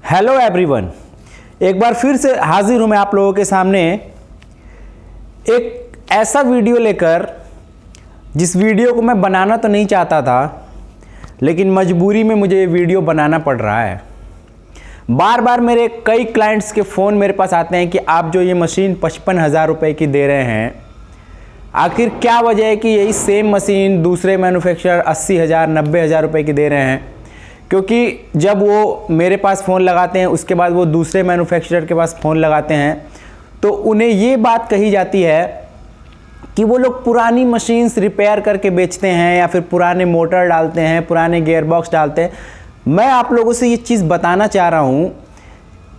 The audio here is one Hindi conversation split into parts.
हेलो एवरीवन, एक बार फिर से हाजिर हूँ मैं आप लोगों के सामने एक ऐसा वीडियो लेकर जिस वीडियो को मैं बनाना तो नहीं चाहता था, लेकिन मजबूरी में मुझे ये वीडियो बनाना पड़ रहा है। बार बार मेरे कई क्लाइंट्स के फ़ोन मेरे पास आते हैं कि आप जो ये मशीन 55,000 रुपये की दे रहे हैं, आखिर क्या वजह है कि यही सेम मशीन दूसरे मैन्युफैक्चरर 80,000 90,000 रुपये की दे रहे हैं। क्योंकि जब वो मेरे पास फ़ोन लगाते हैं उसके बाद वो दूसरे मैन्युफैक्चरर के पास फ़ोन लगाते हैं तो उन्हें ये बात कही जाती है कि वो लोग पुरानी मशीन्स रिपेयर करके बेचते हैं या फिर पुराने मोटर डालते हैं, पुराने गियर बॉक्स डालते हैं। मैं आप लोगों से ये चीज़ बताना चाह रहा हूँ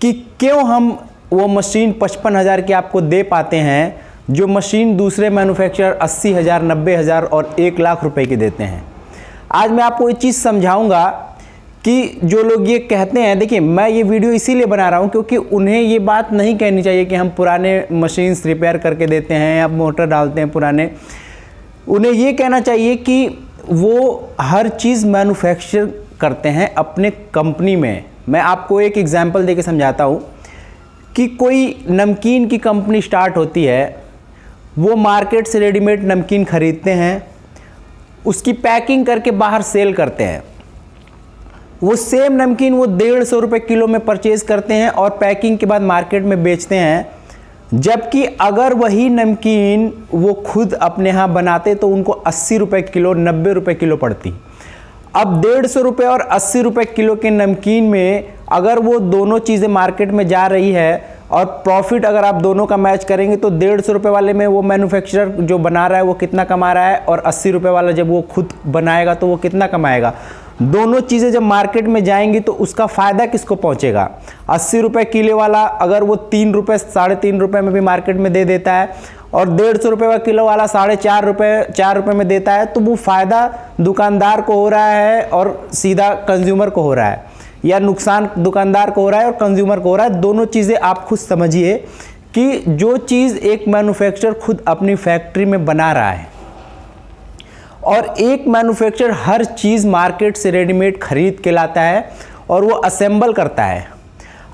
कि क्यों हम वो मशीन 55,000 की आपको दे पाते हैं जो मशीन दूसरे मैन्युफैक्चरर 80,000 90,000 और 1,00,000 रुपए की देते हैं। आज मैं आपको ये चीज़ समझाऊंगा कि जो लोग ये कहते हैं, देखिए मैं ये वीडियो इसीलिए बना रहा हूँ क्योंकि उन्हें ये बात नहीं कहनी चाहिए कि हम पुराने मशीन्स रिपेयर करके देते हैं या मोटर डालते हैं पुराने। उन्हें ये कहना चाहिए कि वो हर चीज़ मैन्युफैक्चर करते हैं अपने कंपनी में। मैं आपको एक एग्जांपल देके समझाता हूँ कि कोई नमकीन की कंपनी स्टार्ट होती है, वो मार्केट से रेडीमेड नमकीन खरीदते हैं, उसकी पैकिंग करके बाहर सेल करते हैं। वो सेम नमकीन वो 150 रुपये किलो में परचेज़ करते हैं और पैकिंग के बाद मार्केट में बेचते हैं। जबकि अगर वही नमकीन वो खुद अपने यहाँ बनाते तो उनको 80 रुपये किलो 90 रुपये किलो पड़ती। अब 150 रुपये और 80 रुपये किलो के नमकीन में अगर वो दोनों चीज़ें मार्केट में जा रही है और प्रॉफिट अगर आप दोनों का मैच करेंगे तो 150 रुपये वाले में वो मैन्युफैक्चरर जो बना रहा है वो कितना कमा रहा है और 80 रुपये वाला जब वो खुद बनाएगा तो वो कितना कमाएगा। दोनों चीज़ें जब मार्केट में जाएंगी तो उसका फ़ायदा किसको पहुंचेगा। 80 रुपये किलो वाला अगर वो 3 रुपये 3.5 रुपये में भी मार्केट में दे देता है और 150 रुपये का किलो वाला 4.5 रुपये 4 रुपये में देता है तो वो फ़ायदा दुकानदार को हो रहा है और सीधा कंज्यूमर को हो रहा है, या नुकसान दुकानदार को हो रहा है और कंज्यूमर को हो रहा है। दोनों चीज़ें आप खुद समझिए कि जो चीज़ एक मैन्युफैक्चरर खुद अपनी फैक्ट्री में बना रहा है और एक मैन्युफैक्चरर हर चीज़ मार्केट से रेडीमेड खरीद के लाता है और वो असेंबल करता है।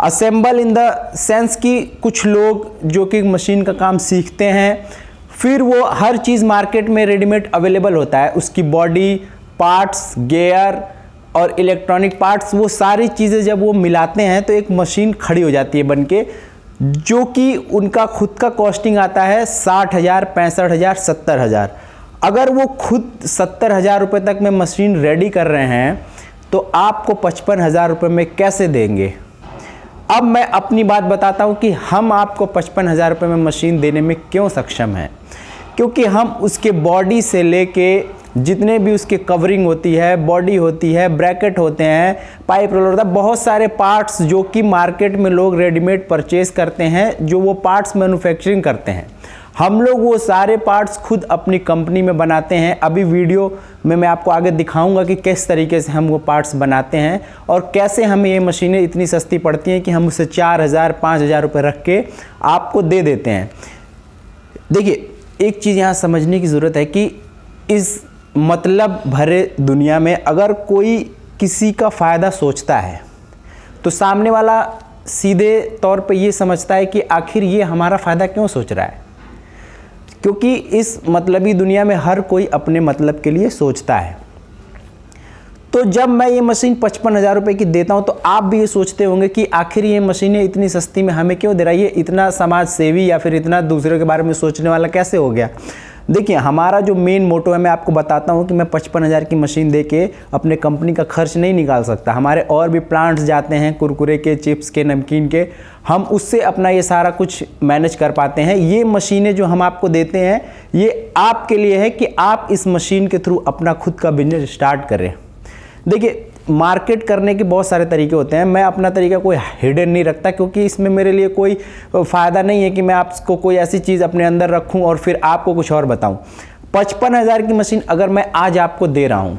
असेंबल इन द सेंस कि कुछ लोग जो कि मशीन का काम सीखते हैं, फिर वो हर चीज़ मार्केट में रेडीमेड अवेलेबल होता है, उसकी बॉडी पार्ट्स, गियर और इलेक्ट्रॉनिक पार्ट्स, वो सारी चीज़ें जब वो मिलाते हैं तो एक मशीन खड़ी हो जाती है बन के, जो कि उनका खुद का कॉस्टिंग आता है 60,000 65,000 70,000। अगर वो खुद 70,000 रुपये तक में मशीन रेडी कर रहे हैं तो आपको 55,000 रुपये में कैसे देंगे। अब मैं अपनी बात बताता हूँ कि हम आपको 55,000 रुपये में मशीन देने में क्यों सक्षम हैं। क्योंकि हम उसके बॉडी से लेके जितने भी उसके कवरिंग होती है, बॉडी होती है, ब्रैकेट होते हैं, पाइप रोलर होता है, बहुत सारे पार्ट्स जो कि मार्केट में लोग रेडीमेड परचेज करते हैं, जो वो पार्ट्स मैन्युफैक्चरिंग करते हैं, हम लोग वो सारे पार्ट्स खुद अपनी कंपनी में बनाते हैं। अभी वीडियो में मैं आपको आगे दिखाऊंगा कि किस तरीके से हम वो पार्ट्स बनाते हैं और कैसे हमें ये मशीनें इतनी सस्ती पड़ती हैं कि हम उसे 4,000 5,000 रुपये रख के आपको दे देते हैं। देखिए, एक चीज़ यहाँ समझने की ज़रूरत है कि इस मतलब भरे दुनिया में अगर कोई किसी का फ़ायदा सोचता है तो सामने वाला सीधे तौर पे ये समझता है कि आखिर ये हमारा फ़ायदा क्यों सोच रहा है। क्योंकि इस मतलबी दुनिया में हर कोई अपने मतलब के लिए सोचता है। तो जब मैं ये मशीन 55,000 रुपये की देता हूँ तो आप भी ये सोचते होंगे कि आखिर ये मशीनें इतनी सस्ती में हमें क्यों दे रहा है, ये इतना समाज सेवी या फिर इतना दूसरों के बारे में सोचने वाला कैसे हो गया। देखिए, हमारा जो मेन मोटो है, मैं आपको बताता हूँ कि मैं 55,000 की मशीन दे के अपने कंपनी का खर्च नहीं निकाल सकता। हमारे और भी प्लांट्स जाते हैं, कुरकुरे के, चिप्स के, नमकीन के, हम उससे अपना ये सारा कुछ मैनेज कर पाते हैं। ये मशीनें जो हम आपको देते हैं ये आपके लिए है कि आप इस मशीन के थ्रू अपना खुद का बिजनेस स्टार्ट करें। देखिए, मार्केट करने के बहुत सारे तरीके होते हैं, मैं अपना तरीका कोई हिडन नहीं रखता क्योंकि इसमें मेरे लिए कोई फ़ायदा नहीं है कि मैं आपको कोई ऐसी चीज़ अपने अंदर रखूं और फिर आपको कुछ और बताऊं। 55,000 की मशीन अगर मैं आज आपको दे रहा हूं,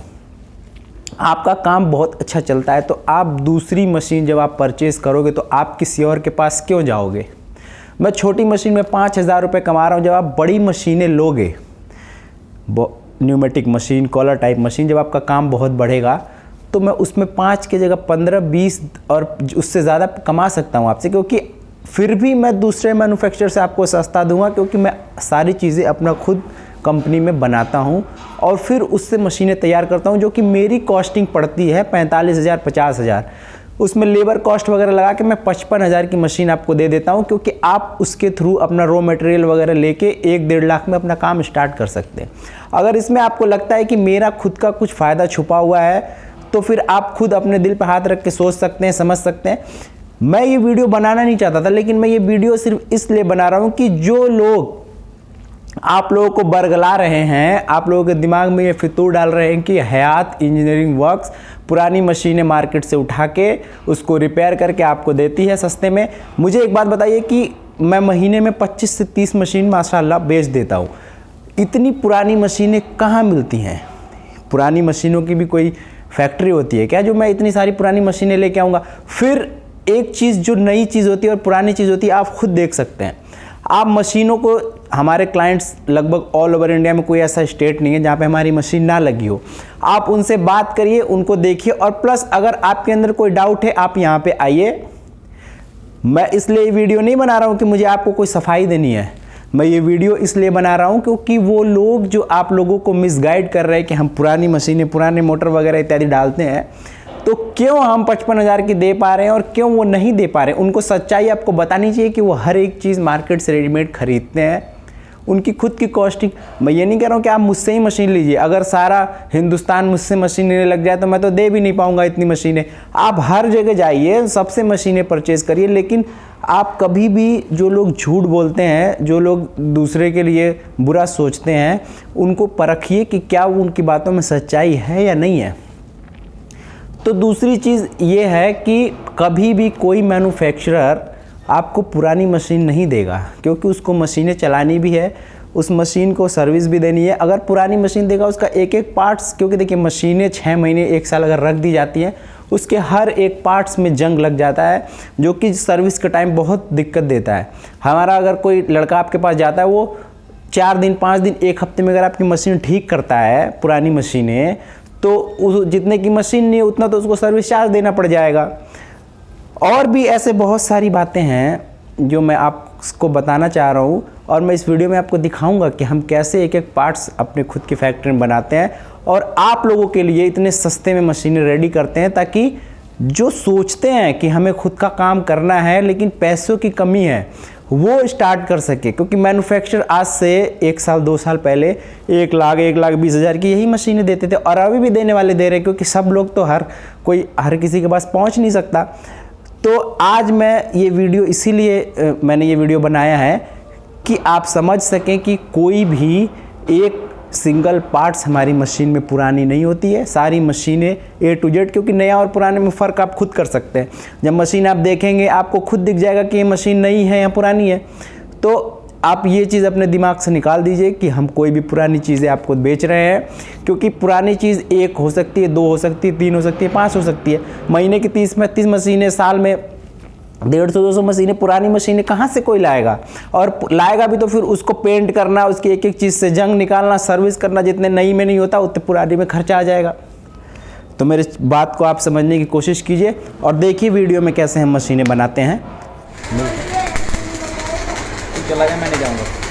आपका काम बहुत अच्छा चलता है, तो आप दूसरी मशीन जब आप परचेज़ करोगे तो आप किसी और के पास क्यों जाओगे। मैं छोटी मशीन में 5,000 रुपये कमा रहा हूँ, जब आप बड़ी मशीनें लोगे, pneumatic machine, collar type machine, जब आपका काम बहुत बढ़ेगा तो मैं उसमें 5 की जगह 15, 20 और उससे ज़्यादा कमा सकता हूँ आपसे, क्योंकि फिर भी मैं दूसरे मैन्युफैक्चरर से आपको सस्ता दूंगा, क्योंकि मैं सारी चीज़ें अपना खुद कंपनी में बनाता हूँ और फिर उससे मशीनें तैयार करता हूँ, जो कि मेरी कॉस्टिंग पड़ती है 45,000 50,000। उसमें लेबर कॉस्ट वगैरह लगा के मैं 55,000 की मशीन आपको दे देता हूँ, क्योंकि आप उसके थ्रू अपना रॉ मटेरियल वगैरह लेके 1-1.5 लाख में अपना काम स्टार्ट कर सकते हैं। अगर इसमें आपको लगता है कि मेरा खुद का कुछ फ़ायदा छुपा हुआ है, तो फिर आप खुद अपने दिल पर हाथ रख के सोच सकते हैं, समझ सकते हैं। मैं ये वीडियो बनाना नहीं चाहता था, लेकिन मैं ये वीडियो सिर्फ इसलिए बना रहा हूँ कि जो लोग आप लोगों को बरगला रहे हैं, आप लोगों के दिमाग में ये फितूर डाल रहे हैं कि हयात इंजीनियरिंग वर्क्स पुरानी मशीनें मार्केट से उठा के उसको रिपेयर करके आपको देती है सस्ते में। मुझे एक बात बताइए कि मैं महीने में 25 से 30 मशीन माशाल्लाह बेच देता हूँ। इतनी पुरानी मशीनें कहाँ मिलती हैं? पुरानी मशीनों की भी कोई फैक्ट्री होती है क्या जो मैं इतनी सारी पुरानी मशीनें लेके आऊँगा? फिर एक चीज़ जो नई चीज़ होती है और पुरानी चीज़ होती है, आप खुद देख सकते हैं। आप मशीनों को, हमारे क्लाइंट्स लगभग ऑल ओवर इंडिया में कोई ऐसा स्टेट नहीं है जहाँ पे हमारी मशीन ना लगी हो। आप उनसे बात करिए, उनको देखिए, और प्लस अगर आपके अंदर कोई डाउट है आप यहाँ पे आइए। मैं इसलिए वीडियो नहीं बना रहा हूँ कि मुझे आपको कोई सफाई देनी है, मैं ये वीडियो इसलिए बना रहा हूँ क्योंकि वो लोग जो आप लोगों को मिसगाइड कर रहे हैं कि हम पुरानी मशीनें, पुराने मोटर वगैरह इत्यादि डालते हैं, तो क्यों हम 55,000 की दे पा रहे हैं और क्यों वो नहीं दे पा रहे हैं, उनको सच्चाई आपको बतानी चाहिए कि वो हर एक चीज़ मार्केट से रेडीमेड खरीदते हैं। उनकी खुद की कॉस्टिंग, मैं ये नहीं कह रहा हूँ कि आप मुझसे ही मशीन लीजिए। अगर सारा हिंदुस्तान मुझसे मशीन लेने लग जाए तो मैं तो दे भी नहीं पाऊँगा इतनी मशीनें। आप हर जगह जाइए, सबसे मशीनें परचेज़ करिए, लेकिन आप कभी भी जो लोग झूठ बोलते हैं, जो लोग दूसरे के लिए बुरा सोचते हैं, उनको परखिए कि क्या वो उनकी बातों में सच्चाई है या नहीं है। तो दूसरी चीज़ ये है कि कभी भी कोई मैन्युफैक्चरर आपको पुरानी मशीन नहीं देगा, क्योंकि उसको मशीनें चलानी भी है, उस मशीन को सर्विस भी देनी है। अगर पुरानी मशीन देगा उसका एक एक पार्ट्स, क्योंकि देखिए मशीनें 6 महीने 1 साल अगर रख दी जाती हैं, उसके हर एक पार्ट्स में जंग लग जाता है, जो कि सर्विस का टाइम बहुत दिक्कत देता है। हमारा अगर कोई लड़का आपके पास जाता है, वो 4 दिन 5 दिन 1 हफ्ते में अगर आपकी मशीन ठीक करता है पुरानी मशीनें, तो उस जितने की मशीन नहीं है उतना तो उसको सर्विस चार्ज देना पड़ जाएगा। और भी ऐसे बहुत सारी बातें हैं जो मैं आपको बताना चाह रहा हूँ, और मैं इस वीडियो में आपको दिखाऊंगा कि हम कैसे एक एक पार्ट्स अपने खुद की फैक्ट्री में बनाते हैं और आप लोगों के लिए इतने सस्ते में मशीनें रेडी करते हैं, ताकि जो सोचते हैं कि हमें खुद का काम करना है लेकिन पैसों की कमी है, वो स्टार्ट कर सके। क्योंकि मैन्युफैक्चरर आज से 1 साल 2 साल पहले 1 लाख 1,20,000 की यही मशीनें देते थे, और अभी भी देने वाले दे रहे हैं, क्योंकि सब लोग तो हर किसी के पास पहुंच नहीं सकता। तो आज मैं ये वीडियो इसीलिए मैंने ये वीडियो बनाया है कि आप समझ सकें कि कोई भी एक सिंगल पार्ट्स हमारी मशीन में पुरानी नहीं होती है। सारी मशीनें A to Z, क्योंकि नया और पुराने में फ़र्क आप खुद कर सकते हैं। जब मशीन आप देखेंगे आपको खुद दिख जाएगा कि ये मशीन नई है या पुरानी है। तो आप ये चीज़ अपने दिमाग से निकाल दीजिए कि हम कोई भी पुरानी चीज़ें आपको बेच रहे हैं, क्योंकि पुरानी चीज़ 1 हो सकती है, 2 हो सकती है, 3 हो सकती है, 5 हो सकती है। महीने की 30-35 मशीनें, साल में 150-200 मशीनें, पुरानी मशीनें कहाँ से कोई लाएगा? और लाएगा भी तो फिर उसको पेंट करना, उसकी एक एक चीज़ से जंग निकालना, सर्विस करना, जितने नई में नहीं होता उतने पुरानी में खर्चा आ जाएगा। तो मेरे बात को आप समझने की कोशिश कीजिए और देखिए वीडियो में कैसे हम मशीनें बनाते हैं। चला गया, मैं नहीं जाऊँगा।